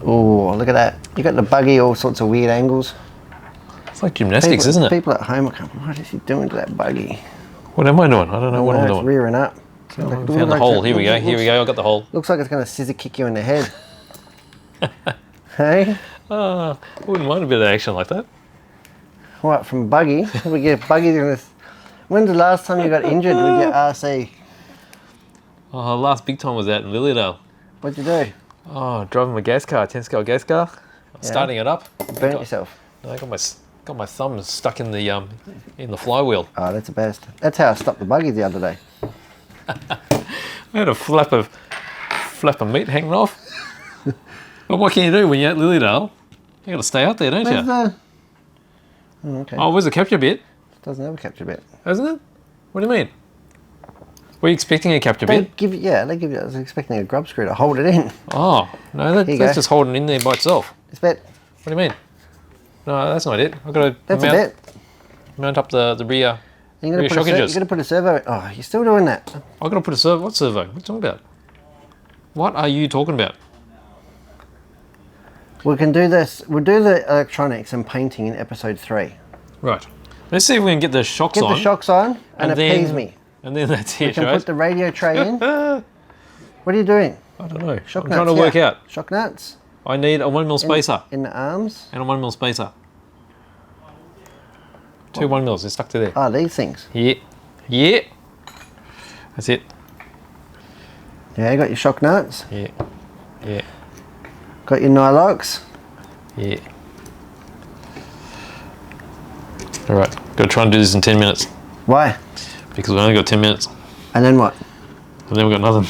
Oh, look at that. You got the buggy, all sorts of weird angles. It's like gymnastics, isn't it? People at home are going, what is he doing to that buggy? What am I doing? I don't know what I'm It's doing. rearing up. Oh, I found the hole. Here we go. Here we go. I got the hole. Looks like it's going to scissor kick you in the head. Hey? I wouldn't mind a bit of action like that. What, from buggy? We get buggy doing this. When's the last time you got injured with your RC? Oh, last big time was out in Lilydale. What'd you do? Oh, driving my gas car, 10-scale gas car. Starting it up. Burnt yourself. I got my thumb stuck in the flywheel. Oh, that's the best. That's how I stopped the buggy the other day. I had a flap of meat hanging off. But what can you do when you're at Lilydale? You got to stay out there, don't Where's you? the... Oh, okay. Oh, where's the capture bit? Doesn't have a capture bit. Hasn't it? What do you mean? Were you expecting a capture They bit? give you, yeah, they give you, I was expecting a grub screw to hold it in. Oh, no, Here you that's go. just holding in there by itself. It's bet. What do you mean? No, that's not it. I've got to That's a bit. mount up the rear You're going to put a servo in. Oh, you're still doing that. I've got to put a servo. What servo? What are you talking about? What are you talking about? We can do this. We'll do the electronics and painting in episode 3. Right. Let's see if we can get the shocks on. Get the shocks on and appease me. And then that's it, We can put the radio tray in. What are you doing? I don't know. Shock I'm nuts, trying to work out. Shock nuts. I need a 1mm spacer. In the arms. And a 1mm spacer. 2 1mm, they're stuck to there. Oh, these things. Yeah. Yeah. That's it. Yeah, you got your shock nuts. Yeah. Yeah. Got your nylocks. Yeah. Alright, gotta try and do this in 10 minutes. Why? Because we've only got 10 minutes. And then what? And then we've got nothing.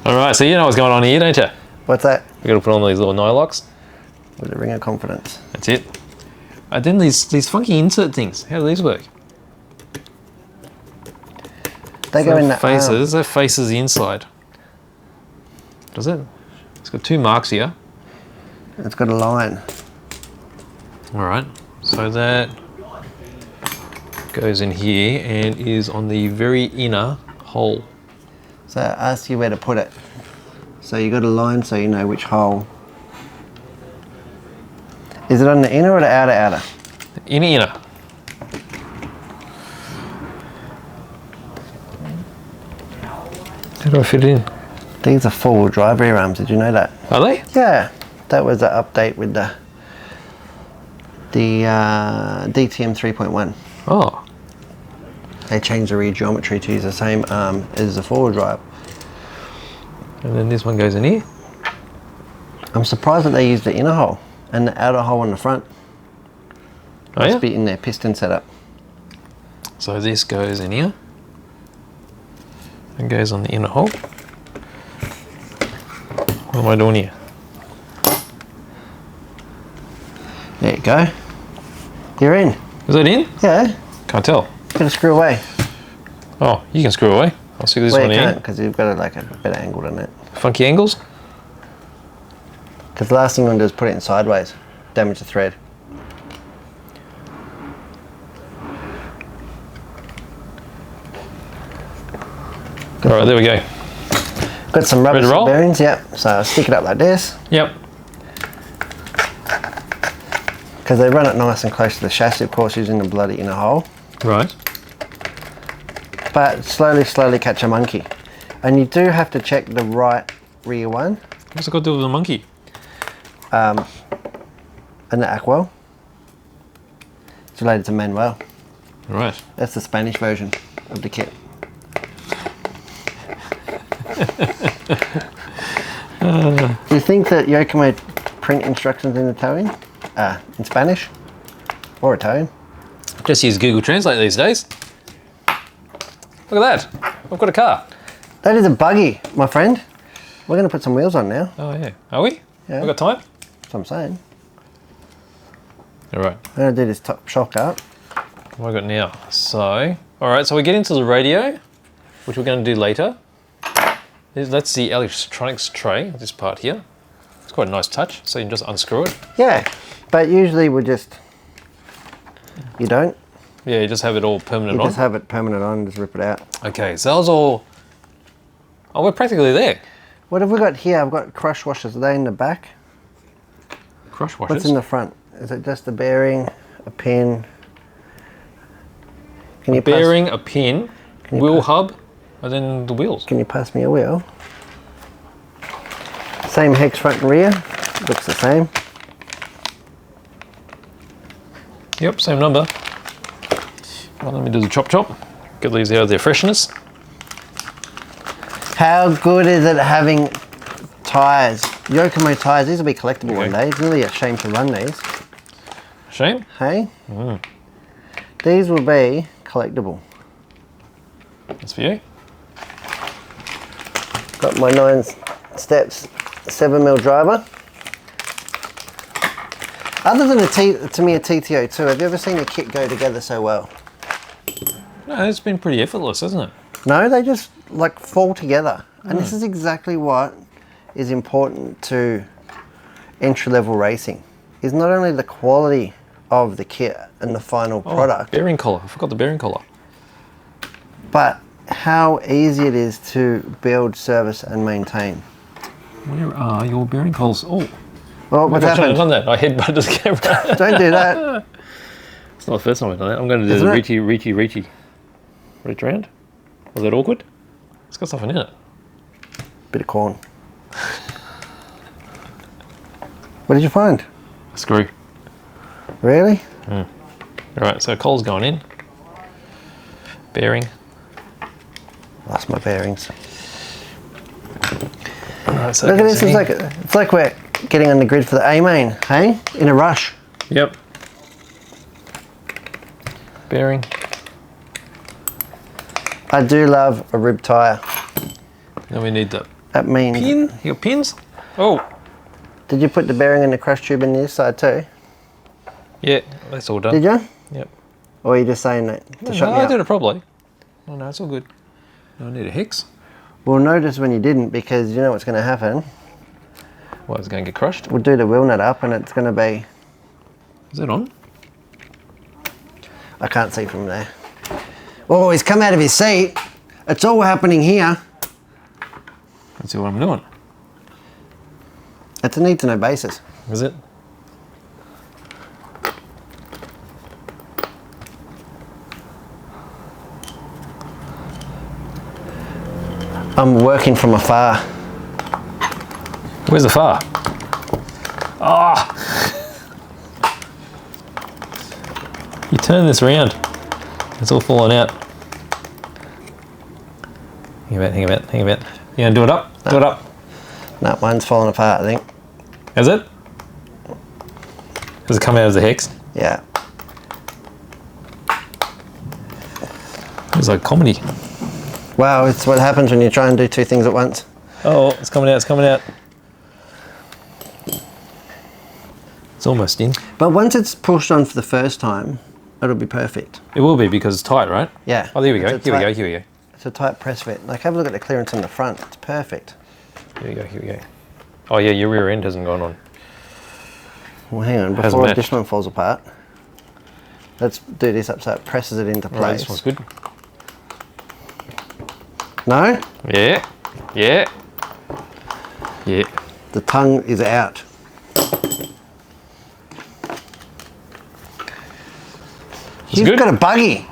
Alright, so you know what's going on here, don't you? What's that? We've got to put on these little nylocks. With a ring of confidence. That's it. And then these funky insert things. How do these work? They go in the faces. That faces the inside. Does it? It's got 2 marks here. It's got a line. Alright, so that goes in here and is on the very inner hole. So I ask you where to put it. So you got a line so you know which hole. Is it on the inner or the outer? The inner. How do I fit it in? These are 4-wheel drive rear arms, did you know that? Are they? Yeah, that was an update with the DTM 3.1. Oh. They changed the rear geometry to use the same arm as the 4-wheel drive. And then this one goes in here. I'm surprised that they used the inner hole and the outer hole on the front. Oh, yeah? Must be in their piston setup. So this goes in here and goes on the inner hole. What am I doing here? There you go. You're in. Is that in? Yeah. Can't tell. Gotta screw away. Oh, you can screw away. I'll see this Well, one you in. can't because you've got a better angle than that. Funky angles? Because the last thing you want to do is put it in sideways. Damage the thread. Alright, there we go. Got some rubber Ready to roll? bearings, yep. So I'll stick it up like this. Yep. Because they run it nice and close to the chassis, of course, using the bloody inner hole. Right. But slowly catch a monkey. And you do have to check the right rear one. What's it got to do with the monkey? And the Aquel. It's related to Manuel. Right. That's the Spanish version of the kit. Do you think that YOKOMO print instructions in the towing? In Spanish? Or Italian? Just use Google Translate these days. Look at that. I've got a car. That is a buggy, my friend. We're going to put some wheels on now. Oh, yeah. Are we? Yeah. We've got time? That's what I'm saying. All right. I'm going to do this top shock up. What have I got now? So, all right, so we get into the radio, which we're going to do later. That's the electronics tray, this part here. It's quite a nice touch, so you can just unscrew it. Yeah, but usually we just, you don't. Yeah, you just have it all permanent You on. just have it permanent on and just rip it out. Okay, so that was all, oh, we're practically there. What have we got here? I've got crush washers. Are they in the back? Crush washers? What's in the front? Is it just a bearing, a pin? Can you bearing, a pin, wheel hub, and then the wheels. Can you pass me a wheel? Same hex front and rear. Looks the same. Yep, same number. Well, let me do the chop. Get these out of their freshness. How good is it having tyres? YOKOMO tyres, these will be collectible one day. It's really a shame to run these. Shame? Hey? These will be collectible. That's for you. Got my 9 steps 7mm driver. Other than a TTO2, have you ever seen a kit go together so well? No, it's been pretty effortless, hasn't it? No, they just like fall together. And this is exactly what is important to entry-level racing. Is not only the quality of the kit and the final product. Bearing collar. I forgot the bearing collar. But how easy it is to build, service, and maintain. Where are your bearing collars? Oh, Well, what's I shouldn't have happened? done that. I headbutted the camera. Don't do that. It's not the first time I've done that. I'm going to do Isn't the it? reach around. Was that awkward? It's got something in it. Bit of corn. What did you find? A screw. Really? All right, so coal's going in. Bearing. Lost my bearings. All right, so Look at this. It's like we're getting on the grid for the A main. Hey, in a rush. Yep. Bearing. I do love a rib tire. Then we need the That means. pin. You got pins? Oh. Did you put the bearing and the crush tube in this side too? Yeah, that's all done. Did you? Yep. Or are you just saying that to shut No, me I up? did it probably. Oh no, it's all good. No, I need a hex. We'll notice when you didn't, because you know what's going to happen. What, is it going to get crushed? We'll do the wheel nut up and it's going to be... Is it on? I can't see from there. Oh, he's come out of his seat. It's all happening here. Let's see what I'm doing. It's a need to know basis. Is it? I'm working from afar. Where's the far? Ah! You turn this around. It's all falling out. Hang a bit. You gonna do it up? No. Do it up. No, mine's falling apart, I think. Is it? Does it come out as a hex? Yeah. It's like comedy. Wow, it's what happens when you try and do two things at once. Oh, it's coming out. It's almost in. But once it's pushed on for the first time, it'll be perfect. It will be because it's tight, right? Yeah. Oh, there we go. It's a Here we tight- go. It's a tight press fit. Like, have a look at the clearance on the front. It's perfect. Here we go. Oh yeah, your rear end hasn't gone on. Well, hang on. Hasn't Before matched. this one falls apart, let's do this up so it presses it into All right, place. this one's good. No? Yeah. The tongue is out. You've good. got a buggy.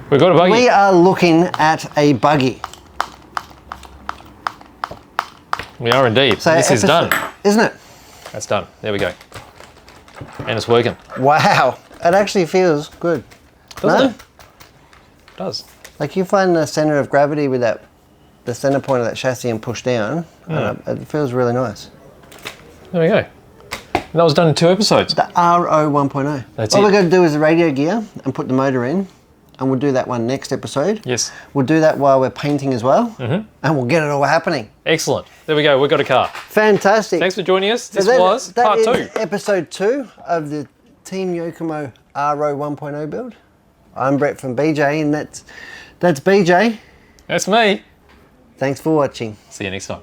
We've got a buggy. We are looking at a buggy. We are indeed. So This is done. Isn't it? That's done. There we go. And it's working. Wow. It actually feels good. Doesn't it? It does. Like you find the center of gravity with the center point of that chassis and push down, and it feels really nice. There we go. And that was done in 2 episodes. The RO1.0. That's All it. we've got to do is the radio gear and put the motor in, and we'll do that one next episode. Yes. We'll do that while we're painting as well, and we'll get it all happening. Excellent. There we go. We've got a car. Fantastic. Thanks for joining us. This So was that part is 2. episode 2 of the Team YOKOMO RO1.0 build. I'm Brett from BJ, and that's BJ. That's me. Thanks for watching. See you next time.